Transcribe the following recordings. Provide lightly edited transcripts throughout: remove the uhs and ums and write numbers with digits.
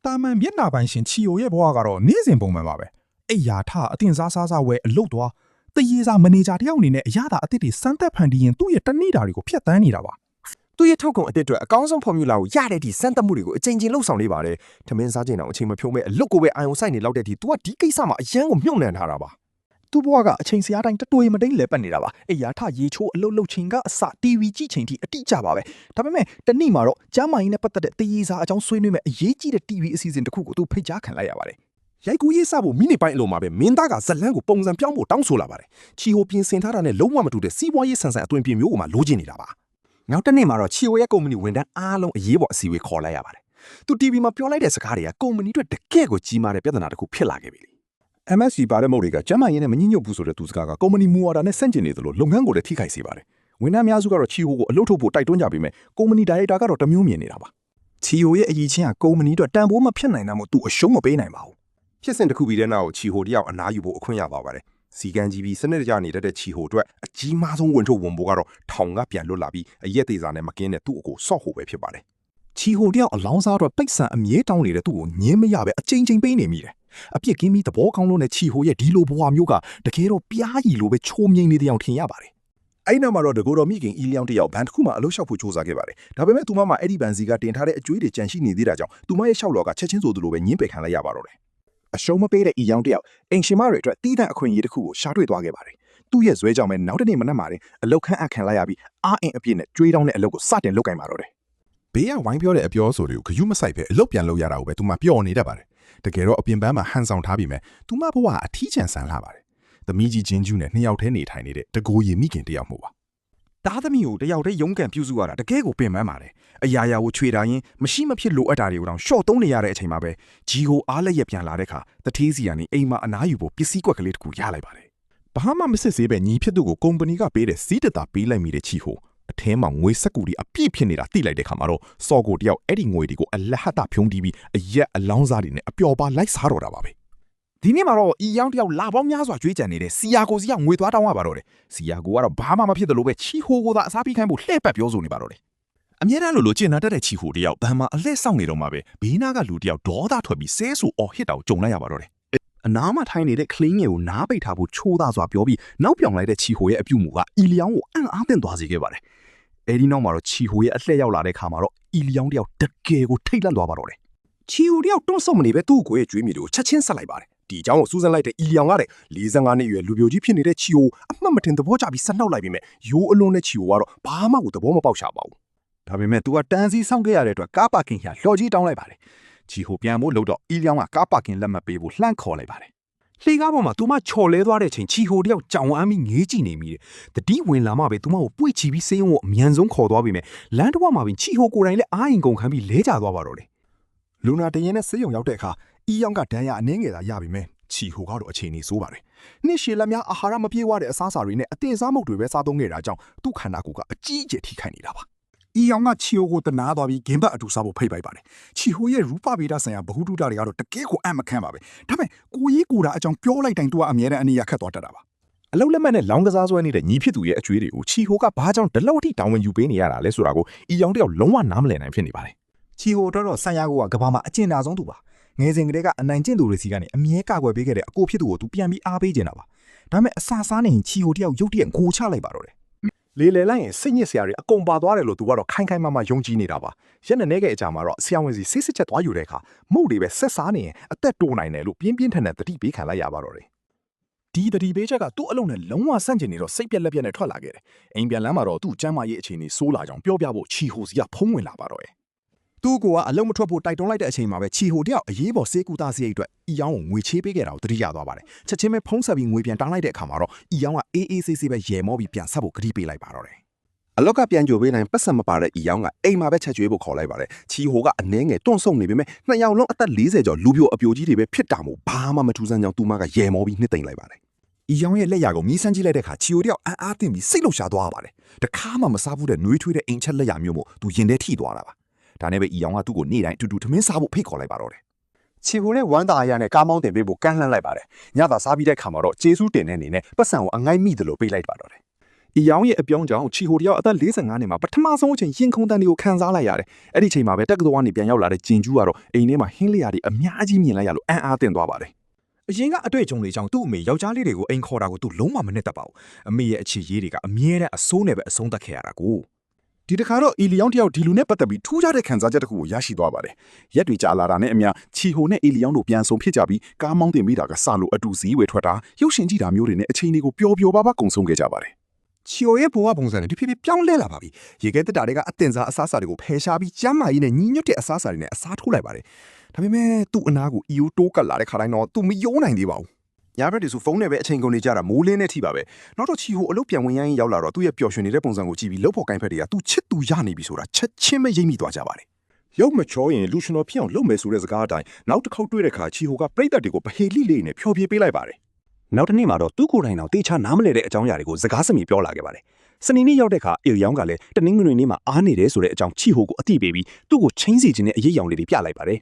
တာမန်မျက်နှာပိုင်ရှင်ချီယိုရဲ့ဘဝကတော့နေ့စဉ်ပုံမှန်ပါပဲအိယာထအတင်စားစားစားဝဲအလုတ်သွားတရေစာမန်နေဂျာတယောက်အနေနဲ့အရသာအသစ်တွေစမ်းသပ်ဖန်တီးရင်သူ့ရဲ့တနေ့တာတွေကိုဖျက်ဆီးနေတာပါသူ့ရဲ့ထုတ်ကုန်အသစ်အတွက်အကောင်းဆုံးဖော်မြူလာကိုရတဲ့ဒီစမ်းသပ်မှုတွေကိုအချိန်ချင်းလှုပ်ဆောင်နေပါတယ်ထမင်းစားချိန်တော့အချိန်မဖြုံးမဲ့အလုတ်ကိုပဲအာယုံဆိုင်နေလောက်တဲ့ဒီ तू ကဒီကိစ္စမှာအရန်ကိုမြုပ်နှံထားတာပါသူ့ဘဝကအချိန်စရာတိုင်းတတွေမတိန်လဲပတ်နေတာပါအိယာထရေချိုးအလုတ်လုတ်ချိန်ကအစ TV ကြည့်ချိန်ထိအတိအကျပါပဲဒါပေမဲ့တနေ့မှာတော့ကျမ်းမာရေးနဲ့ပတ်သက်တဲ့တရေစာအကြောင်းဆွေးနွေးမဲ့အရေးကြီးတဲ့ TV အစီအစဉ်တစ်ခုကိုသူဖိတ်ကြားခံလိုက်ရပါတယ်ရိုက်ကူးရေးစဖို့မိနစ်ပိုင်းအလိုမှာပဲမင်းသားကဇလန်းကိုပုံစံပြောင်းဖို့တောင်းဆိုလာပါတယ်ချီဟိုပြင်ဆင်ထားတာနဲ့လုံးဝမတူတဲ့စီးပွားရေးဆန်ဆန်အသွင်ပြင်မျိုးကိုမှလိုချင်နေတာပါနောက်တစ်နေ့မှာတော့ချီဟိုရဲ့ကုမ္ပဏီဝန်ထမ်းအားလုံးအရေးပေါ်အစည်းအဝေးခေါ်လိုက်ရပါတယ်သူ TV မှာပြောလိုက်တဲ့စကားတွေကကုမ္ပဏီအတွက်တကယ့်ကိုကြီးမားတဲ့ပြဿနာတစ်ခုဖြစ်လာခဲ့ပြီMSC ပါတဲ့မုတ်တွေကကျမ်းမာရေးနဲ့မညှိညွတ်ဘူးဆိုတဲ့သူစကားကကုမ္ပဏီမူဝါဒနဲ့ဆန့်ကျင်နေသလိုလုပ်ငန်းကိုလည်းထိခိုက်စေပါတယ်ဝန်ထမ်းများစုကတော့ချီဟိုကိုအလုပ်ထုတ်ဖို့တိုက်တွန်းကြပေမဲ့ကုမ္ပဏီဒါရိုက်တာကတော့တမျိုးမြင်နေတာပါချီဟိုရဲ့အကြီးချင်းကကုမ္ပဏီအတွက်တန်ဖိုးမဖြစ်နိုင်တာမို့သူအရှုံးမပေးနိုင်ပါဘူးဖြစ်စဉ်တစ်ခုပြီးတဲ့နောက်ချီဟိုတယောက်အနားယူဖို့အခွင့်ရပါပါတယ်စီကန်ကြီးပြီးစနစ်တကျနေတဲ့ချီဟိုအတွက်အကြီးမားဆုံးဝန်ထုတ်ဝန်ပိုးကတော့ထောင်ကပြန်လွတ်လာပြီးအရက်သေးစာနဲ့မကင်းတဲ့သူ့အကိုဆော့ဟိုပဲဖြစ်ပါတယ်ချီဟိုတယောက်အလောင်းစားအတွက်ပိတ်ဆန်အမြဲတောင်းနေတဲ့သူ့ကိုညင်းမရပဲအချိန်ချင်းပေးနေမိတယ်အပြစ်ကင်းပြီးသဘောကောင်းလို့နဲ့ချီဟိုရဲ့ဒီလိုဘဝမျိုးကတကယ်တော့ပြားကြီးလိုပဲချိုးမြိန်နေတဲ့အောင်ထင်ရပါတယ်အဲ့နောက်မှာတော့တကူတော်မိခင်အီလျောင်းတယောက်ဘန်တစ်ခုမှအလုပ်လျှောက်ဖို့စ조사ခဲ့ပါတယ်ဒါပေမဲ့သူမမှအဲ့ဒီဘန်စီကတင်ထားတဲ့အကျွေးတွေကြံရှိနေသေးတာကြောင့်သူမရဲ့လျှောက်လောကချက်ချင်းဆိုသလိုပဲညင်းပယ်ခံလိုက်ရပါတော့တယ်အရှုံးမပေးတဲ့အီယောင်တယောက်အိမ်ရှင်မတွေအတွက်တီးတန့်အခွင့်အရေးတစ်ခုကိုရှာတွေ့သွားခဲ့ပါတယ်သူ့ရဲ့ဇွဲကြောင့်ပဲနောက်တစ်နေ့မနက်မှာအလုတ်ခန့်အပ်ခံလိုက်ရပြီးအားအင်အပြည့်နဲ့ကြွေးတောင်းတဲ့အလုပ်ကိုစတင်လုပ်ကင်ပါတော့တယ်ဘေးကဝိုင်းပြောတဲ့အပြောဆိုတွေကိုဂယုမဆိုင်ပဲအလုတ်ပြန်လုပ်ရတာကိုပဲသူမပျော်နေတတ်ပါတယ်တကယ်တော့အပြင်ပန်းမှာဟန်ဆောင်ထားပြီးမဲ့သူမဘဝအထီးကျန်ဆန်လာပါတယ်သမီးကြီးချင်းကျူးနဲ့နှစ်ယောက်တည်းနေထိုင်နေတဲ့တကိုးရီမိခင်တယောက်မို့ပါသားသမီးကိုတယောက်တည်းရုန်းကန်ပြုစုရတာတကယ်ကိုပင်ပန်းပါတယ်အရာရာကိုချွေတာရင်မရှိမဖြစ်လိုအပ်တာတွေကိုတောင်ရှော့သုံးနေရတဲ့အချိန်မှာပဲဂျီကိုအားလက်ရပြန်လာတဲ့အခါတထေးစီကနေအိမ်မှာအနားယူဖို့ပစ္စည်းကွက်ကလေးတစ်ခုရလိုက်ပါတယ်ဘာမှမစစ်ဆေးပဲညီဖြစ်သူကိုကုမ္ပဏီကပေးတဲ့စီးတတာပေးလိုက်မိတဲ့ချီဟိုအထဲမှာငွေစက်ကူတွေအပြည့်ဖြစ်နေတာသိလိုက်တဲ့ခါမှာတော့စော်ကိုတယောက်အဲ့ဒီငွေတွေကိုအလဟတဖြုံးတီးပြီးအရက်အလောင်းစားတွေနဲ့အပျော်ပါလိုက်စားတော့တာပါပဲဒီနေ့မှာတော့အီယောင်တယောက်လာပေါင်းများစွာကြွေးကြံနေတဲ့စီယာကိုစီကငွေသွားတောင်းရပါတော့တယ်စီယာကိုကတော့ဘာမှမဖြစ်တယ်လို့ပဲချီဟိုကိုသာအစားပေးခိုင်းဖို့လှည့်ပတ်ပြောဆိုနေပါတော့တယ်အမြဲတမ်းလိုကျင်နာတတ်တဲ့ချီဟိုတယောက်ဘန်မှာအလှည့်ဆောင်နေတော့မှပဲဘေးနာကလူတယောက်ဒေါသထွက်ပြီးဆဲဆူအော်ဟစ်တာကိုကြုံလိုက်ရပါတော့တယ်အနားမှာထိုင်နေတဲ့ကလင်းငယ်ကိုနားပိတ်ထားဖို့ချိုးသားစွာပြောပြီးနောက်ပြောင်လိုက်တဲ့ချီဟိုရဲ့အပြုမူကအီလီယောင်ကိုအံ့အားသင့်သွားစေခဲ့ပါတယ်အဲဒီနောက်မှာတော့ချီဟိုရဲ့အလှည့်ရောက်လာတဲ့ခါမှာတော့အီလီယောင်တယောက်တကယ်ကိုထိတ်လန့်သွားပါတော့တယ်ချီဟိုတယောက်တွန့်ဆုတ်မနေပဲသူ့ကိုရဲ့ကြွေးမြီတွေကိုချက်ချင်းဆက်လိုက်ပါတယ်ဒီအကြောင်းကိုစူးစမ်းလိုက်တဲ့အီလီယောင်ကတဲ့45နှစ်အရွယ်လူပြိုကြီးဖြစ်နေတဲ့ချီဟိုအမှတ်မတင်သဘောကျပြီးဆက်နှောက်လိုက်ပြီးမြဲရိုးအလွန်တဲ့ချီဟိုကတော့ဘာမှကိုသဘောမပေါက်ချပါဘူးဒါပေမဲ့ तू ကတန်းစီဆောင်ခဲ့ရတဲ့အတွက်ကားပါကင်ရလှော်ကြီးတောင်းလိုက်ပါတယ်ချီဟိုပြန်ဖို့လို့တော့အီလီယောင်ကကားပါကင်လက်မှတ်ပေးဖို့လှမ်းခေါ်လိုက်ပါတယ်လှေကားပေါ်မှာ तू မချော်လဲသွားတဲ့ချိန်ချီဟိုတယောက်ကြောင်အမ်းပြီးငေးကြည့်နေမိတယ်တတိဝင်လာမှပဲ तू မကိုပွေ့ချီပြီးစေးရုံကိုအမြန်ဆုံးခေါ်သွားပြီးမြဲလမ်းတစ်ဝက်မှာပင်ချီဟိုကိုယ်တိုင်လည်းအားရင်ကုန်ခံပြီးလဲကျသွားပါတော့တယ်လူနာတရင်နဲ့စေးရုံရောက်တဲ့အခါအီယောင်ကဒဏ်ရာအနှင်းငယ်သာရပြီမြဲချီဟိုကတော့အခြေအနေဆိုးပါတယ်နှစ်ရှည်လက်များအာဟာရမပြေဝတဲ့အစားအစာတွေနဲ့အတင်စားမုတ်တွေပဲစားသုံးခဲ့တာကြောင့်သူ့ခန္ဓာကိုယ်ကအကြီးအကျယ်ထိခိုက်နေတာပါအီယောင်ကချီဟိုကိုတနာသွားပြီးဂင်ဘတ်အတူစားဖို့ဖိတ်ပိုက်ပါတယ်ချီဟိုရဲ့ရူပဗေဒဆိုင်ရာဗဟုသုတတွေကတော့တကယ်ကိုအံ့မခန်းပါပဲဒါပေမဲ့ကိုကြီးကိုတာအကြောင်းပြောလိုက်တိုင်းသူကအမြဲတမ်းအနည်းရခတ်သွားတတ်တာပါအလုတ်လက်မှတ်နဲ့လောင်းကစားဆွဲနေတဲ့ညီဖြစ်သူရဲ့အကျွေးတွေကိုချီဟိုကဘာကြောင့်ဒီလောက်အထိတောင်းဝင်ယူပေးနေရတာလဲဆိုတာကိုအီယောင်တယောက်လုံးဝနားမလည်နိုင်ဖြစ်နေပါတယ်ချီဟိုတော့ဆန်ရကိုကကဘာမှာအကျဉ်းနာဆုံးသူပါငယ်စဉ်ကတည်းကအနိုင်ကျင့်သူတွေစီကနေအမြဲကာကွယ်ပေးခဲ့တဲ့အကိုဖြစ်သူကိုသူပြန်ပြီးအားပေးနေတာပါဒါပေမဲ့အဆစားနေရင်ချီဟိုတယောက်ရုတ်တရက်ငိုချလိုက်ပါတော့တယ်လေလေလိုက်ရင်စိတ်ညစ်စရာတွေအကုန်ပါသွားတယ်လို့သူကတော့ခိုင်ခိုင်မာမာယုံကြည်နေတာပါရက်နဲ့နေခဲ့အကြမှာတော့ဆရာဝန်စီစစ်စစ်ချက်သွားယူတဲ့အခါမုတ်တွေပဲဆက်စားနေရင်အသက်တိုးနိုင်တယ်လို့ပြင်းပြင်းထန်ထန်တတိပေးခံလိုက်ရပါတော့တယ်ဒီတတိပေးချက်ကသူ့အလုံးနဲ့လုံးဝဆန့်ကျင်နေတော့စိတ်ပြက်လက်ပြက်နဲ့ထွက်လာခဲ့တယ်အိမ်ပြန်လမ်းမှာတော့သူ့ကျမ်းမာရေးအခြေအနေဆိုးလာကြောင်းပြောပြဖို့ချီဟိုစီကဖုံးဝင်လာပါတော့တယ်သူ့ကအလုံးမထွက်ဖို့တိုက်တွန်းလိုက်တဲ့အချိန်မှာပဲချီဟိုတယောက်အရေးပေါ်စေကူတာစီအတွက်အီယောင်ကိုငွေချေးပေးခဲ့တာကိုတတိယသွားပါတယ်ချက်ချင်းပဲဖုံးဆက်ပြီးငွေပြန်တောင်းလိုက်တဲ့အခါမှာတော့အီယောင်ကအေးအေးဆေးဆေးပဲရေမောပြီးပြန်ဆက်ဖို့ကတိပေးလိုက်ပါတော့တယ်အလောက်ကပြန်ကြိုပေးနိုင်ပတ်စံမပါတဲ့အီယောင်ကအိမ်မှာပဲချက်ကျွေးဖို့ခေါ်လိုက်ပါတယ်ချီဟိုကအနှဲငယ်တွန့်ဆုံနေပေမဲ့နှစ်ယောက်လုံးအသက်40ကျော်လူပြိုအပြိုကြီးတွေပဲဖြစ်တာမို့ဘာမှမထူးဆန်းကြောင်းသူမကရေမောပြီးနှစ်သိမ့်လိုက်ပါတယ်အီယောင်ရဲ့လက်ရာကိုမြည်ဆန်းကြည့်လိုက်တဲ့အခါချီဟိုတယောက်အံ့အားသင့်ပြီးစိတ်လှုပ်ရှားသွားပါတယ်တခါမှမစားဘူးတဲ့နှွေးထွေးတဲ့အိမ်ချက်လက်ရာမျိုးမို့သူရင်ထဲထိသွားတာပါဒါနဲ့ပဲအီယောင်ကသူ့ကိုနေ့တိုင်းအတူတူထမင်းစားဖို့ဖိတ်ခေါ်လိုက်ပါတော့တယ်ချီဟိုနဲ့ဝမ်းသာအရာနဲ့ကားမောင်းတင်ပေးဖို့ကန့်လှမ်းလိုက်ပါတယ်ညသာစားပြီးတဲ့ခါမှာတော့ကျေးဇူးတင်တဲ့အနေနဲ့ပတ်စံကိုအငိုက်မိတယ်လို့ပေးလိုက်ပါတော့တယ် အီယောင်ရဲ့အပြောင်းကြောင့်ချီဟိုတယောက်အသက်45နှစ်မှာပထမဆုံးအချိန်ရင်ခုန်တန်တွေကိုခံစားလိုက်ရတယ်။အဲ့ဒီချိန်မှာပဲတက္ကသိုလ်ကနေပြန်ရောက်လာတဲ့ဂျင်ကျူးကတော့အိမ်ထဲမှာဟင်းလျာတွေအများကြီးမြင်လိုက်ရလို့အံ့အားသင့်သွားပါတယ်။အရင်ကအတွေ့အကြုံတွေကြောင့်သူ့အမေယောက်ျားလေးတွေကိုအိမ်ခေါ်တာကိုသူလုံးဝမနဲ့တတ်ပါဘူး။အမေရဲ့အခြေရေးတွေကအမြဲတမ်းအစိုးနဲ့ပဲအဆုံးသတ်ခဲ့ရတာကိုဒီတခါတော့အီလီယောင်တယောက်ဒီလူနဲ့ပတ်သက်ပြီးထူးခြားတဲ့ခံစားချက်တစ်ခုကိုရရှိသွားပါတယ်။ရက်တွေကြာလာတာနဲ့အမျှချီဟိုနဲ့အီလီယောင်တို့ပြန်ဆုံဖြစ်ကြပြီးကားမောင်းတင်မိတာကစလို့အတူစီးဝေထွက်တာရုပ်ရှင်ကြည့်တာမျိုးတွေနဲ့အချိန်တွေကိုပျော်ပျော်ပါပါကုန်ဆုံးခဲ့ကြပါတယ်။ချီဟိုရဲ့ဘဝပုံစံနဲ့ဒီဖြစ်ပြောင်းလဲလာပါပြီ။ရေခဲတက်တာတွေကအတင်စားအစားအစာတွေကိုဖယ်ရှားပြီးကျမ်းမာရေးနဲ့ညီညွတ်တဲ့အစားအစာတွေနဲ့အစားထိုးလိုက်ပါတယ်။ဒါပေမဲ့သူ့အနာကိုအီယိုတိုးကတ်လာတဲ့ခါတိုင်းတော့သူမယုံနိုင်သေးပါဘူး။ညဘက်တွေဆိုဖုန်းနဲ့ပဲအချိန်ကုန်နေကြတာမိုးလင်းနဲ့ထိပါပဲနောက်တော့ချီဟိုအလုပ်ပြန်ဝင်ရရင်ရောက်လာတော့သူ့ရဲ့ပျော်ရွှင်နေတဲ့ပုံစံကိုကြည့်ပြီးလှုပ်ဖို့ကိုင်းဖက်တွေကသူ့ချစ်သူရနေပြီဆိုတာချက်ချင်းပဲရိပ်မိသွားကြပါတယ်ရုပ်မချောရင်လူရှင်တော်ဖြစ်အောင်လုပ်မယ်ဆိုတဲ့စကားအတိုင်းနောက်တစ်ခေါက်တွေ့တဲ့အခါချီဟိုကပြိတ္တတွေကိုပဟေလိလေးနဲ့ဖျော်ဖြေပေးလိုက်ပါတယ်နောက်တစ်နေ့မှာတော့သူ့ကိုယ်တိုင်တော့တေချာနားမလဲတဲ့အကြောင်းအရာတွေကိုစကားစမြည်ပြောလာခဲ့ပါတယ်စနေနေ့ရောက်တဲ့အခါအေလီယောင်ကလည်းတနင်္ဂနွေနေ့မှာအားနေတယ်ဆိုတဲ့အကြောင်းချီဟိုကိုအသိပေးပြီးသူ့ကိုချင်းစီခြင်းနဲ့အရေးရောင်လေးတွေပြလိုက်ပါတယ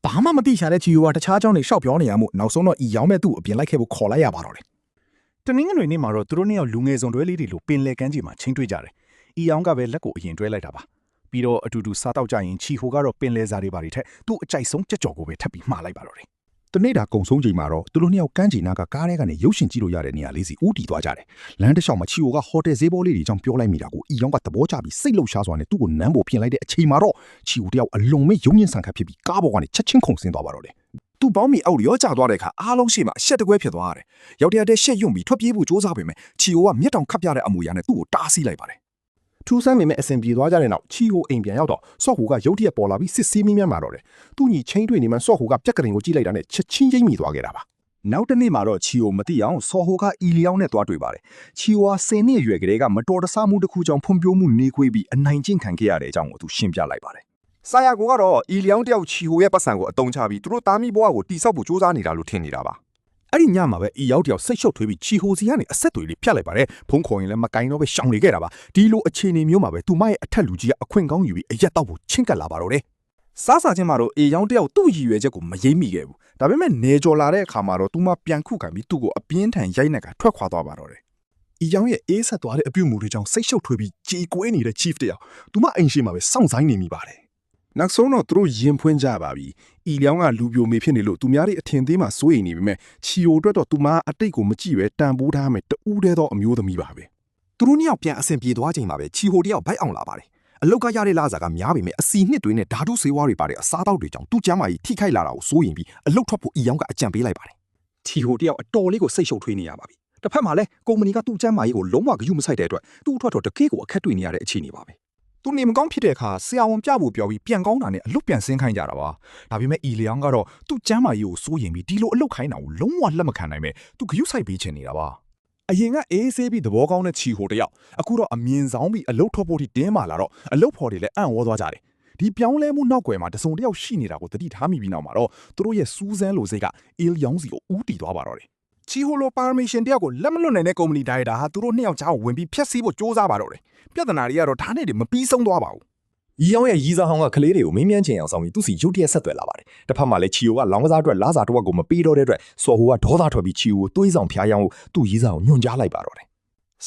်ဘာမှမသိချာတဲ့ချီယိုကတခြားအကြောင်းတွေရှောက်ပြောနေရမှုနောက်ဆုံးတော့အီယောင်မဲ့သူ့အပြင်လိုက်ခဲ့ဖို့ခေါ်လိုက်ရပါတော့တယ်။တနင်္ဂနွေနေ့မှာတော့သူတို့နှစ်ယောက်လူငယ်စုံတွဲလေးတွေလိုပင်လယ်ကမ်းခြေမှာချင်းတွေ့ကြတယ်။အီယောင်ကပဲလက်ကိုအရင်တွဲလိုက်တာပါ။ပြီးတော့အတူတူစားတော့ကြရင်ချီဟိုကတော့ပင်လယ်စာတွေပါတွေထက်သူ့အကြိုက်ဆုံးကြက်ကြော်ကိုပဲထပ်ပြီးမှားလိုက်ပါတော့တယ်။တနေ့တာကုံဆုံးချိန်မှာတော့သူတို့နှစ်ယောက်ကမ်းခြေနားကကားထဲကနေရုပ်ရှင်ကြည့်လို့ရတဲ့နေရာလေးစီဦးတည်သွားကြတယ်။လမ်းတစ်လျှောက်မှာချီဟိုကဟိုတယ်ဈေးဘောလေးတွေကြောင့်ပြောလိုက်မိတာကိုအီယောင်ကသဘောကျပြီးစိတ်လှုပ်ရှားစွာနဲ့သူ့ကိုနမ်းဖို့ပြင်လိုက်တဲ့အချိန်မှာတော့ချီဟိုတယောက်အလုံးမဲ့ယုံညံ့ဆန်ခတ်ဖြစ်ပြီးကားပေါ်ကနေချက်ချင်းခုန်ဆင်းသွားပါတော့တယ်။သူ့ပေါင်းမီအောက်ရောကျသွားတဲ့အခါအားလုံးရှိမှရှက်တကွဲဖြစ်သွားရတယ်။ရောက်တဲ့ရှက်ယွံ့ပြီးထွက်ပြေးဖို့ကြိုးစားပေမဲ့ချီဟိုကမျက်တောင်ခတ်ပြတဲ့အမူအရာနဲ့သူ့ကိုတားဆီးလိုက်ပါတယ်။ထူးဆန်းပေမဲ့အဆင်ပြေသွားကြတဲ့နောက်ချီဟိုအိမ်ပြန်ရောက်တော့ဆော့ဟိုကရုတ်တရက်ပေါ်လာပြီးစစ်ဆေးမိမြန်းมาတော့တယ်။သူ့ညီချင်းတွေ့နေမှဆော့ဟိုကပြက်ကလေးကိုကြည့်လိုက်တာနဲ့ချက်ချင်းရိပ်မိသွားခဲ့တာပါ။နောက်တစ်နေ့မှာတော့ချီဟိုမသိအောင်ဆော်ဟိုကအီလီယောင်နဲ့တွားတွေ့ပါတယ်။ချီဟိုဟာ10နှစ်အရွယ်ကလေးကမတော်တဆမှုတစ်ခုကြောင့်ဖွံ့ဖြိုးမှုနှေးကွေးပြီးအနိုင်ကျင့်ခံခဲ့ရတဲ့အကြောင်းကိုသူရှင်းပြလိုက်ပါတယ်။ဆာယာကိုကတော့အီလီယောင်တယောက်ချီဟိုရဲ့ပတ်စံကိုအတုံးချပြီးသူတို့သားမိဘဝကိုတိဆောက်ဖို့ကြိုးစားနေတာလို့ထင်နေတာပါ။အဲ့ဒီညမှာပဲအီယောင်တယောက်စိတ်ရှုပ်ထွေးပြီးချီဟိုစီကနေအဆက်တွေလေးဖြတ်လိုက်ပါတယ်။ဖုန်းခေါ်ရင်လည်းမကင်တော့ပဲရှောင်နေခဲ့တာပါ။ဒီလိုအခြေအနေမျိုးမှာပဲသူမရဲ့အထက်လူကြီးကအခွင့်ကောင်းယူပြီးအရက်တော့ဖို့ချင်းကပ်လာပါတော့တယ်။စားစာချင်းမှာတော့အီယောင်တယောက်သူ့ရည်ရွယ်ချက်ကိုမရိပ်မိခဲ့ဘူး။ဒါပေမဲ့နေကြော်လာတဲ့အခါမှာတော့သူမပြန်ခုခံပြီးသူ့ကိုအပြင်းထန်ရိုက်နှက်ကထွက်ခွာသွားပါတော့တယ်။အီယောင်ရဲ့အေးဆက်သွားတဲ့အပြုအမူတွေကြောင့်စိတ်ရှုပ်ထွေးပြီးကြေကွေးနေတဲ့ chief တယောက်သူမအိမ်ရှိမှာပဲစောင့်ဆိုင်နေမိပါတယ်။နောက်ဆုံးတော့သူတို့ရင်ဖွင့်ကြပါပြီ။အီလီယောင်ကလူပြိုမေဖြစ်နေလို့သူများတွေအထင်သေးမှစိုးရိမ်နေပေမဲ့ချီယိုအတွက်တော့သူမအတိတ်ကိုမကြည့်ပဲတန်ဖိုးထားမယ်တူးတဲသောအမျိုးသမီးပါပဲ။သူတို့နှစ်ယောက်ပြန်အဆင်ပြေသွားချိန်မှာပဲချီဟိုတယောက်ဘိုက်အောင်လာပါတယ်။အလောက်ကရတဲ့လစာကများပေမဲ့အစီနှစ်တွေနဲ့ဓာတုဆေးဝါးတွေပါတဲ့အစားအသောက်တွေကြောင့်သူ့ကျန်းမာရေးထိခိုက်လာတာကိုစိုးရိမ်ပြီးအလောက်ထွက်ဖို့အီယောင်ကအကြံပေးလိုက်ပါတယ်။ချီဟိုတယောက်အတော်လေးကိုစိတ်ရှုပ်ထွေးနေရပါပြီ။တစ်ဖက်မှာလည်းကုမ္ပဏီကသူ့ကျန်းမာရေးကိုလုံးဝဂရုမစိုက်တဲ့အတွက်သူ့အတွက်တော့တကေးကိုအခက်တွေ့နေရတဲ့အခြေအနေပါပဲ။သူနေမကောင်းဖြစ်တဲ့အခါဆရာဝန်ပြဖို့ပြောပြီးပြန်ကောင်းတာနဲ့အလုပ်ပြန်ဆင်းခိုင်းကြတာပါ။ဒါပေမဲ့အီလီယောင်ကတော့သူ့ကျန်းမာရေးကိုစိုးရိမ်ပြီးဒီလိုအလုပ်ခိုင်းတာကိုလုံးဝလက်မခံနိုင်ပဲသူဂရုစိုက်ပေးချင်နေတာပါ။အရင်ကအေးဆေးပြီးသဘောကောင်းတဲ့ချီဟိုတယောက်အခုတော့အမြင်ဆောင်ပြီးအလုတ်ထွက်ဖို့ထိတင်းမာလာတော့အလုတ်ဖော်တွေလည်းအံ့ဩသွားကြတယ်ဒီပြောင်းလဲမှုနောက်ွယ်မှာတစုံတယောက်ရှိနေတာကိုသတိထားမိပြီးနောက်မှာတော့သူတို့ရဲ့စူးစမ်းလိုစိတ်ကအီလီယောင်စီကိုဦးတည်သွားပါတော့တယ်ချီဟိုလိုပါရမီရှင်တယောက်ကိုလက်မလွတ်နိုင်တဲ့ကုမ္ပဏီဒါရိုက်တာဟာသူတို့နှစ်ယောက်ကြားကိုဝင်ပြီးဖျက်ဆီးဖို့ကြိုးစားပါတော့တယ်ပြဿနာတွေကတော့ဒါနဲ့တည်းမပြီးဆုံးသွားပါဘူးရီယောင်ရဲ့ရီးစားဟောင်းကကလေးတွေကိုမင်းမြန်းချင်အောင်ဆောင်ပြီးသူ့စီရုတ်တရက်ဆက်သွယ်လာပါတယ်တစ်ဖက်မှာလည်းချီယိုကလောင်းကစားအတွက်လာစာတစ်ဝက်ကိုမပေးတော့တဲ့အတွက်စော်ဟိုကဒေါသထွက်ပြီးချီယိုကိုတွေးဆောင်ဖျားယောင်းသူ့ရီးစားကိုညွှန်ကြားလိုက်ပါတော့တယ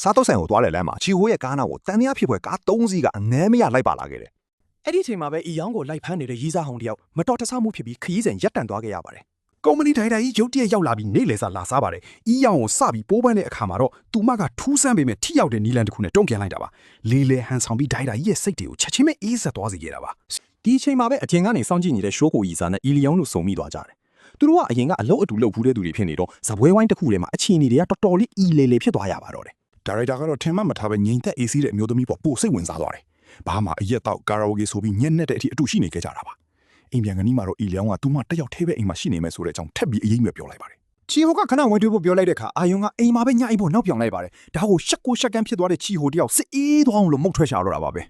်စားတော့ဆိုင်ကိုသွားတဲ့လမ်းမှာချီဟိုရဲ့ကားနာကိုတန်တရားဖြစ်ပွဲကား3စီးကအငဲမရလိုက်ပါလာခဲ့တယ်အဲ့ဒီချိန်မှာပဲအီယောင်ကိုလိုက်ဖမ်းနေတဲ့ရီးစားဟောင်းတယောက်မတော်တဆမှုဖြစ်ပြီးခရီးစဉ်ရပ်တန့်သွားခဲ့ရပါတယ်ကုမ္ပဏီဒိုင်တာကြီးရုတ်တရက်ရောက်လာပြီးနေလေစာလာစားပါတယ်။အီယောင်ကိုစပြီးပိုးပန်းတဲ့အခါမှာတော့သူမကထူးဆန်းပေမဲ့ထိရောက်တဲ့နီလန်တစ်ခုနဲ့တုံ့ပြန်လိုက်တာပါ။လေလေဟန်ဆောင်ပြီးဒိုင်တာကြီးရဲ့စိတ်တွေကိုချက်ချင်းပဲအေးဆက်သွားစေခဲ့တာပါ။ဒီအချိန်မှာပဲအကျဉ်ကနေစောင့်ကြည့်နေတဲ့ရှိုးကိုအီစာနဲ့အီလီယောင်တို့စုံမိသွားကြတယ်။သူတို့ကအရင်ကအလုပ်အတူလုပ်ဖူးတဲ့သူတွေဖြစ်နေတော့ဇပွဲဝိုင်းတစ်ခုထဲမှာအခြေအနေတွေကတော်တော်လေးအီလေလေဖြစ်သွားရပါတော့တယ်။ဒါရိုက်တာကတော့ထင်မှမထားပဲငြိမ်သက်အေးဆေးတဲ့အမျိုးသမီးပေါ်ပိုစိတ်ဝင်စားသွားတယ်။ဘာမှအရက်တော့ကာရာအိုကေဆိုပြီးညက်နဲ့တဲ့အထိအတူရှိနေခဲ့ကြတာပါ။အိမ်ပြန်ကနီးမှာတော့အီလီယောင်ကသူမတက်ရောက်ထဲပဲအိမ်မှာရှိနေမယ်ဆိုတဲ့အကြောင်းထပ်ပြီးအရေးမြပြောလိုက်ပါတယ်။ချီဟိုကခဏဝင်တွေ့ဖို့ပြောလိုက်တဲ့အခါအာယုံကအိမ်မှာပဲညအိပ်ဖို့နောက်ပြောင်လိုက်ပါတယ်။ဒါကိုရှက်ကိုရှက်ကန်းဖြစ်သွားတဲ့ချီဟိုတယောက်စစ်အေးသွားအောင်လို့မုတ်ထွက်ရှာတော့တာပါပဲ။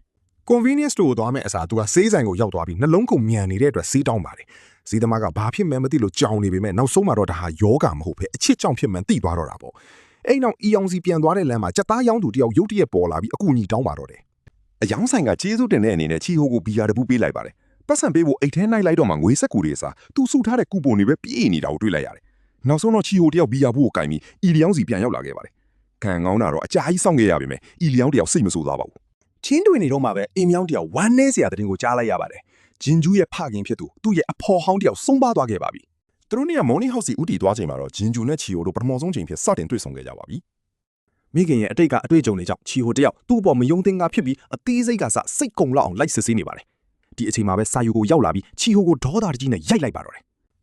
convenience store ကိုသွားမယ့်အစားသူကစေးဆိုင်ကိုရောက်သွားပြီးနှလုံးကုန်မြန်နေတဲ့အတွက်စေးတောင်းပါတယ်။စေးသမားကဘာဖြစ်မှန်းမသိလို့ကြောင်နေပေမဲ့နောက်ဆုံးမှာတော့ဒါဟာယောဂမဟုတ်ပဲအချစ်ကြောင့်ဖြစ်မှန်းသိသွားတော့တာပေါ့။အဲ့နောက်အီယောင်စီပြန်သွားတဲ့လမ်းမှာကြက်သားရောင်းသူတယောက်ရုတ်တရက်ပေါ်လာပြီးအကူအညီတောင်းပါတော့တယ်။အယောင်ဆိုင်ကကျေးဇူးတင်တဲ့အနေနဲ့ချီဟိုကိုဘီယာတပူးပေးလိုက်ပါတယ်။ပတ်စံပေးဖို့အိတ်ထဲနိုင်လိုက်တော့မှငွေဆက်ကူတွေအစားသူစုထားတဲ့ကူပွန်တွေပဲပြေးနေတာကိုတွေ့လိုက်ရတယ်။နောက်ဆုံးတော့ချီဟိုတယောက်ဘီယာဘူးကိုကင်ပြီးအီလီယောင်စီပြန်ရောက်လာခဲ့ပါတယ် ခံကောင်းတာတော့အကြာကြီးစောင့်ခဲ့ရပြီမယ်။အီလီယောင်တယောက်စိတ်မဆိုးသွားပါဘူး ချင်းတွေနေတော့မှပဲအင်မြောင်းတယောက်ဝမ်းနေစရာတဲ့တင်ကိုကြားလိုက်ရပါတယ်ဂျင်ဂျူးရဲ့ဖခင်ဖြစ်သူသူ့ရဲ့အဖော်ဟောင်းတယောက်ဆုံးပါသွားခဲ့ပါပြီ ။သူတို့เนี่ยမော်နီဟောက်စီဥတီသွားချိန်မှာတော့ဂျင်ဂျူနဲ့ချီယိုတို့ပထမဆုံးချိန်ဖြစ်စတင်တွေ့ဆုံခဲ့ကြပါပြီ မိခင်ရဲ့အတိတ်ကအတွေ့အကြုံတွေကြောင့်ချီဟိုတယောက်သူ့အပေါ်မယုံသင်္ကာဖြစ်ပြီးအသေးစိတ်ကစစိတ်ကုံလောက်အောင်လိုက်စစ်ဆေးနေပါတယ်ဒီအချိန်မှာပဲစာယူကိုရောက်လာပြီးချီဟိုကိုဒေါသတကြီးနဲ့ရိုက်လိုက်ပါတော့တယ်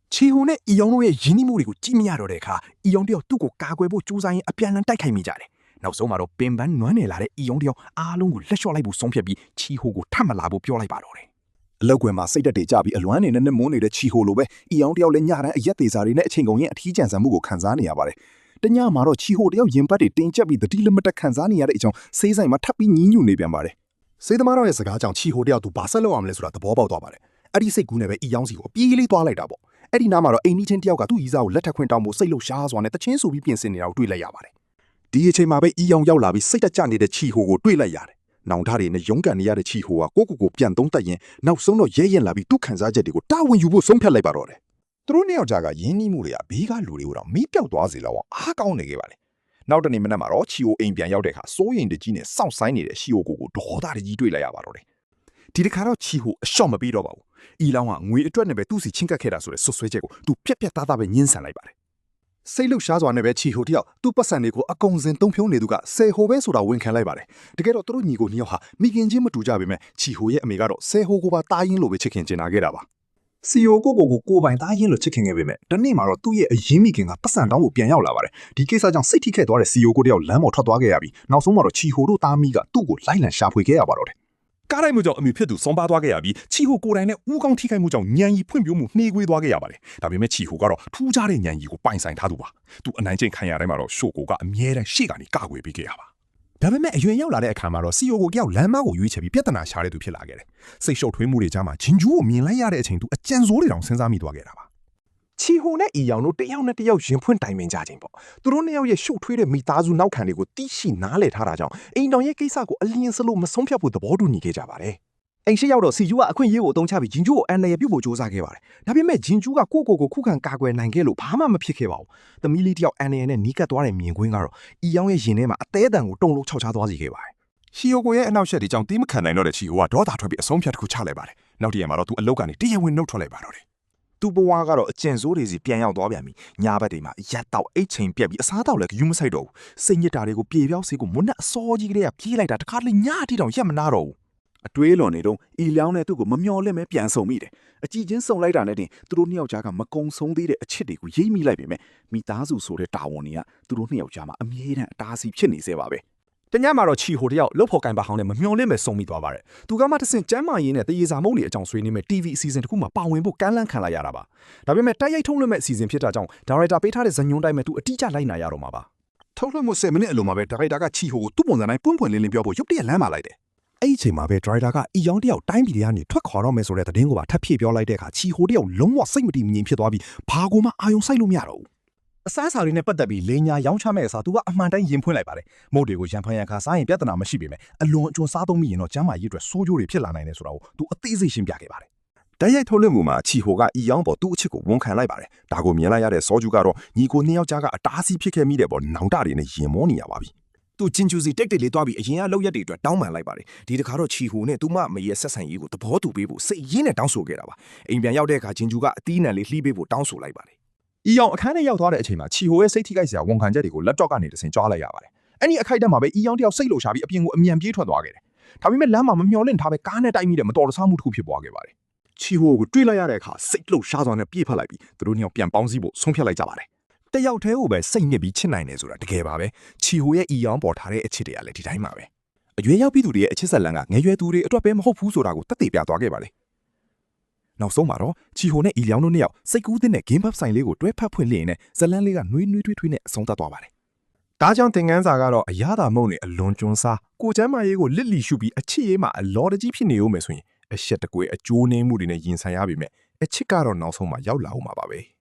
ချီဟိုနဲ့အီယောင်တို့ရဲ့ယင်းနှိမှုတွေကိုကြည့်မရတော့တဲ့အခါအီယောင်တယောက်သူ့ကိုကာကွယ်ဖို့ကြိုးစားရင်းအပြန်လန်တိုက်ခိုက်မိကြတယ်နောက်ဆုံးမှာတော့ပင်ပန်းနွမ်းနယ်လာတဲ့အီယောင်တယောက်အားလုံးကိုလက်လျှော့လိုက်ဖို့ဆုံးဖြတ်ပြီးချီဟိုကိုထပ်မလာဖို့ပြောလိုက်ပါတော့တယ်အလောက်ကွယ်မှာစိတ်တက်တွေကြပြီးအလွမ်းနေနဲ့မွန်းနေတဲ့ချီဟိုလိုပဲအီယောင်တယောက်လည်းညတန်းအရက်သေးစားတွေနဲ့အချိန်ကုန်ရင်အထီးကျန်ဆန်မှုကိုခံစားနေရပါတယ်တညမှာတော့ချီဟိုတယောက်ရင်ပတ်တွေတင်းကျပ်ပြီးတတိလမတက်ခံစားနေရတဲ့အကြောင်းစေးဆိုင်မှာထပ်ပြီးညှင်းညူနေပြန်ပါတယ်စေးသမားတော်ရဲ့စကားကြောင့်ချီဟိုတယောက်သူဘာဆက်လုပ်အောင်လဲဆိုတာသဘောပေါက်သွားပါတယ်အဲ့ဒီစိတ်ကူးနဲ့ပဲအီယောင်စီကိုပြေးလေးသွားလိုက်တာပေါ့အဲ့ဒီနားမှာတော့အိမ်နီးချင်းတယောက်ကသူ့ရီးစားကိုလက်ထပ်ခွင့်တောင်းဖို့စိတ်လှုပ်ရှားစွာနဲ့တချင်းဆူပြီးပြင်ဆင်နေတာကိုတွေ့လိုက်ရပါတယ်ဒီအချိန်မှာပဲအီယောင်ရောက်လာပြီးစိတ်တက်ကြနေတဲ့ချီဟိုကိုတွေ့လိုက်ရတယ်နောင်ထားတွေနဲ့ရုန်းကန်နေရတဲ့ချီဟိုကကိုပြန်သုံးသက်ရင်နောက်ဆုံးတော့ရဲရင်လာပြီးသူ့ခံစားချက်တွေကိုတာဝန်ယူဖို့ဆုံးဖြတ်လိုက်ပါတော့တယ် သူတို့နှစ်ယောက်ကြားကယင်းနှီးမှုတွေကဘေးကလူတွေကိုတော့မီးပြောက်သွားစေလောက်အောင်အားကောင်းနေခဲ့ပါလေနောက်တနေ့မနက်မှာတော့ချီယိုအိမ်ပြန်ရောက်တဲ့အခါစိုးရိမ်တကြီးနဲ့စောင့်ဆိုင်နေတဲ့ရှီယိုကိုဒေါသတကြီးတွေ့လိုက်ရပါတော့တယ်ဒီတစ်ခါတော့ချီဟိုအလျှော့မပြီးတော့ပါဘူးအီလောင်းကငွေအတွက်နဲ့ပဲသူ့စီချင်းကပ်ခဲ့တာဆိုတဲ့ဆွဆွဲချက်ကိုသူပြက်ပြက်သားသားပဲညှင်းဆန်လိုက်ပါတယ်စိတ်လှုပ်ရှားစွာနဲ့ပဲချီဟိုတယောက်သူ့ပတ်စံတွေကိုအကုန်စင်သုံးဖြုံးနေသူကဆယ်ဟိုပဲဆိုတာဝန်ခံလိုက်ပါတယ်တကယ်တော့သူတို့ညီကိုနှစ်ယောက်ဟာမိခင်ချင်းမတူကြပေမဲ့ချီဟိုရဲ့အမေကတော့ဆယ်ဟိုကိုပါတားရင်လိုပဲချစ်ခင်ကျင်နာခဲ့တာပါစီယိုကိုပိုင်တားရင်လိုချစ်ခင်ခဲ့ပေမဲ့တနေ့မှာတော့သူ့ရဲ့အရင်မိခင်ကပတ်စံတောင်းကိုပြန်ရောက်လာပါတယ်ဒီကိစ္စကြောင့်စိတ်ထိခဲ့သွားတဲ့စီယိုကိုတယောက်လမ်းပေါ်ထွက်သွားခဲ့ရပြီးနောက်ဆုံးမှာတော့ချီဟိုတို့သားမိကသူ့ကိုလိုက်လံရှာဖွေခဲ့ရပါတော့တယ်ကားတိုင်းမှုကြောင့်အမိဖြစ်သူဆုံးပါသွားခဲ့ရပြီးချီဟိုကိုယ်တိုင်နဲ့ဦးကောင်းထိခိုက်မှုကြောင့်ညံကြီးဖွင့်ပြိုးမှုနှေးကွေးသွားခဲ့ရပါတယ်ဒါပေမဲ့ချီဟိုကတော့ထူးခြားတဲ့ညံကြီးကိုပိုင်ဆိုင်ထားသူပါသူအနိုင်ကျင့်ခံရတိုင်းမှာတော့ရှိုကိုကအမြဲတမ်းရှေ့ကနေကာကွယ်ပေးခဲ့ရပါဒါပေမဲ့အရွယ်ရောက်လာတဲ့အခါမှာတော့စီယိုကိုတယောက်လမ်းမကိုရွေးချယ်ပြီးပြဿနာရှာတဲ့သူဖြစ်လာခဲ့တယ်စိတ်ရှုပ်ထွေးမှုတွေကြားမှာဂျင်ဂျူးကိုမြင်လိုက်ရတဲ့အချိန်သူအကြံစိုးတွေတောင်စဉ်းစားမိသွားခဲ့တာပါချီဟိုနဲ့အီယောင်တို့တယောက်နဲ့တယောက်ရင်ဖွင့်တိုင်ပင်ကြခြင်းပေါ့သူတို့နှစ်ယောက်ရဲ့ရှုပ်ထွေးတဲ့မိသားစုနောက်ခံတွေကိုတိရှိနားလည်ထားတာကြောင့်အိမ်တော်ရဲ့ကိစ္စကိုအလင်းစလို့မဆုံးဖြတ်ဖို့သဘောတူညီခဲ့ကြပါတယ်အိမ်ရှိရောက်တော့စီဂျူကအခွင့်အရေးကိုအသုံးချပြီးဂျင်ဂျူးကိုအန်နယ်ပြုတ်ဖို့စ조사ခဲ့ပါတယ်ဒါပေမဲ့ဂျင်ဂျူးကကိုခုခံကာကွယ်နိုင်ခဲ့လို့ဘာမှမဖြစ်ခဲ့ပါဘူးသမီးလေးတယောက်အန်နယ်နဲ့နီးကပ်သွားတဲ့မြင်ကွင်းကတော့အီယောင်ရဲ့ရင်ထဲမှာအသေးအတန်ကိုတုံလို့ခြောက်ချသွားစေခဲ့ပါတယ်ရှီယိုကိုရဲ့အနောက်ရှက်ဒီကြောင့်တီးမခံနိုင်တော့တဲ့ချီဟိုကဒေါသထွက်ပြီးအဆုံးဖြတ်တစ်ခုချလိုက်ပါတယ်နောက်တရက်မှာတော့သူအလုတ်ကနေတရဝင်နှုတ်ထွက်လိုက်ပါတော့တယ်သူ့ဘဝကတော့အကျဉ်စိုးတွေစီပြန်ရောက်သွားပြန်ပြီညာဘက်တွေမှာရက်တော့အိတ်ချိန်ပြက်ပြီးအစားတော့လည်းယူမဆိုင်တော့ဘူးစိတ်ညစ်တာတွေကိုပြေပြောင်းစေကိုမွန်းနဲ့အစောကြီးကလေးကပြေးလိုက်တာတခါတလေညအထိတောင်ရက်မနာတော့ဘူးအတွေးလွန်နေတော့အီလောင်းနဲ့သူ့ကိုမမျော်လင့်မဲပြန်ဆုံမိတယ်အကြည့်ချင်းဆုံလိုက်တာနဲ့တင်သူတို့နှစ်ယောက်ကြားကမကုံဆုံးသေးတဲ့အချစ်တွေကိုရိပ်မိလိုက်ပေမဲ့မိသားစုဆိုတဲ့တာဝန်တွေကသူတို့နှစ်ယောက်ကြားမှာအမြဲတမ်းအတားဆီးဖြစ်နေစေပါပဲတညမှာတော့ချီဟိုတယောက်လှုပ်ဖို့ကင်ပါဟောင်းနဲ့မမျော်လင့်ပဲဆုံမိသွားပါတယ်သူကမှတဆင့်ကျမ်းမာရေးနဲ့တရေစာမုတ်တွေအကြောင်းဆွေးနွေးမဲ့ TV အစီအစဉ်တစ်ခုမှာပါဝင်ဖို့ကမ်းလှမ်းခံလိုက်ရတာပါဒါပေမဲ့တိုက်ရိုက်ထုတ်လွှင့်မဲ့အစီအစဉ်ဖြစ်တာကြောင့်ဒါရိုက်တာပေးထားတဲ့ဇာညွှန်းတိုင်းမှာသူအတိအကျလိုက်နာရတော့မှာပါထုတ်လွှင့်မှု10မိနစ်အလိုမှာပဲဒါရိုက်တာကချီဟိုကိုသူ့ပုံစံတိုင်းပွင့်ပွင့်လင်းလင်းပြောဖို့ရုပ်တရက်လမ်းမှာလိုက်တယ်အဲ့ဒီအချိန်မှာပဲဒရိုက်တာကအီယောင်တယောက်တိုင်းပြည်ကနေထွက်ခွာတော့မယ်ဆိုတဲ့သတင်းကိုပါထပ်ဖြည့်ပြောလိုက်တဲ့အခါချီဟိုတယောက်လုံးဝစိတ်မတည်မငြိမ်ဖြစ်သွားပြီးဘာကိုမှအာယုံစိုက်လို့မရတော့ဘူးအစားအစာတွေနဲ့ပတ်သက်ပြီးလိန်ညာရောင်းချမဲ့အစားသူကအမှန်တိုင်းရင်ဖွင့်လိုက်ပါတယ်မုတ်တွေကိုရန်ဖန်ရန်ခါစားရင်ပြဿနာမရှိပေမဲ့အလွန်အကျွံစားသုံးမိရင်တော့ကျန်းမာရေးအတွက်ဆိုးကျိုးတွေဖြစ်လာနိုင်တယ်ဆိုတာကိုသူအသေးစိတ်ရှင်းပြခဲ့ပါတယ်တိုက်ရိုက်ထုတ်လွှင့်မှုမှာချီဟိုကအီယောင်ပေါ်သူ့အချစ်ကိုဝန်ခံလိုက်ပါတယ်ဒါကိုမြင်လိုက်ရတဲ့စောဂျူကတော့ညီကိုနှစ်ယောက်ကြားကအတားအဆီးဖြစ်ခဲ့မိတဲ့ပေါ်နောင်တတွေနဲ့ရင်မောနေရပါပြီသူဂျင်ဂျူစီတိတ်တိတ်လေးတွားပြီးအရင်ကလောက်ရက်တွေအတွက်တောင်းပန်လိုက်ပါတယ်ဒီတခါတော့ချီဟိုနဲ့သူမမရဲ့ဆက်ဆံရေးကိုသဘောတူပေးဖို့စိတ်ရင်းနဲ့တောင်းဆိုခဲ့တာပါအိမ်ပြန်ရောက်တဲ့အခါဂျင်ဂျူကအသီးနှံလေးလှီးပေးဖို့တောင်းဆိုလိုက်ပါတယ်အီယောင်အခန်းထဲရောက်သွားတဲ့အချိန်မှာချီဟိုရဲ့စိတ်ထိခိုက်စရာဝန်ခံချက်တွေကိုလက်တော့ကနေတဆင်ကြွားလိုက်ရပါတယ်အဲ့ဒီအခိုက်အတန့်မှာပဲအီယောင်တယောက်စိတ်လှုပ်ရှားပြီးအပြင်ကိုအမြန်ပြေးထွက်သွားခဲ့တယ်ဒါပေမဲ့လမ်းမှာမမျှော်လင့်ထားပဲကားနဲ့တိုက်မိတဲ့မတော်တဆမှုတစ်ခုဖြစ်သွားခဲ့ပါတယ်ချီဟိုကိုတွေ့လိုက်ရတဲ့အခါစိတ်လှုပ်ရှားစွာနဲ့ပြေးဖက်လိုက်ပြီးသူတို့နှစ်ယောက်ပြန်ပေါင်းစည်းဖို့ဆုံးဖြတ်လိုက်ကြပါတယ်တယောက်တည်းကိုပဲစိတ်ညစ်ပြီးချစ်နိုင်တယ်ဆိုတာတကယ်ပါပဲချီဟိုရဲ့အီယောင်ပေါ်ထားတဲ့အချစ်တွေကလည်းဒီတိုင်းပါပဲအရွယ်ရောက်ပြီးသူတွေရဲ့အချစ်ဆက်လန်းကငယ်ရွယ်သူတွေအတွက်ပဲမဟုတ်ဘူးဆိုတာကိုသက်သေပြသွားခဲ့ပါလေနောက်ဆုံးမှာတော့ချီဟိုနဲ့အီလျောင်းတို့နှစ်ယောက်စိတ်ကူးတဲ့ game pub ဆိုင်လေးကိုတွဲဖက်ဖွင့်လျင်နဲ့ဇလန်းလေးကနှွေးထွေးနဲ့အဆုံးသတ်သွားပါတယ်ဒါကြောင့်သင်ခန်းစာကတော့အရသာမုံနဲ့အလွန်ကျွန်းစားကိုကျမ်းမာရေးကိုလစ်လီရှုပြီးအချစ်ရေးမှာအလော်တကြီးဖြစ်နေဦးမယ်ဆိုရင်အရှက်တကွဲအကျိုးနည်းမှုတွေနဲ့ရင်ဆိုင်ရပြီမဲ့အချစ်ကတော့နောက်ဆုံးမှာရောက်လာဦးမှာပါပဲ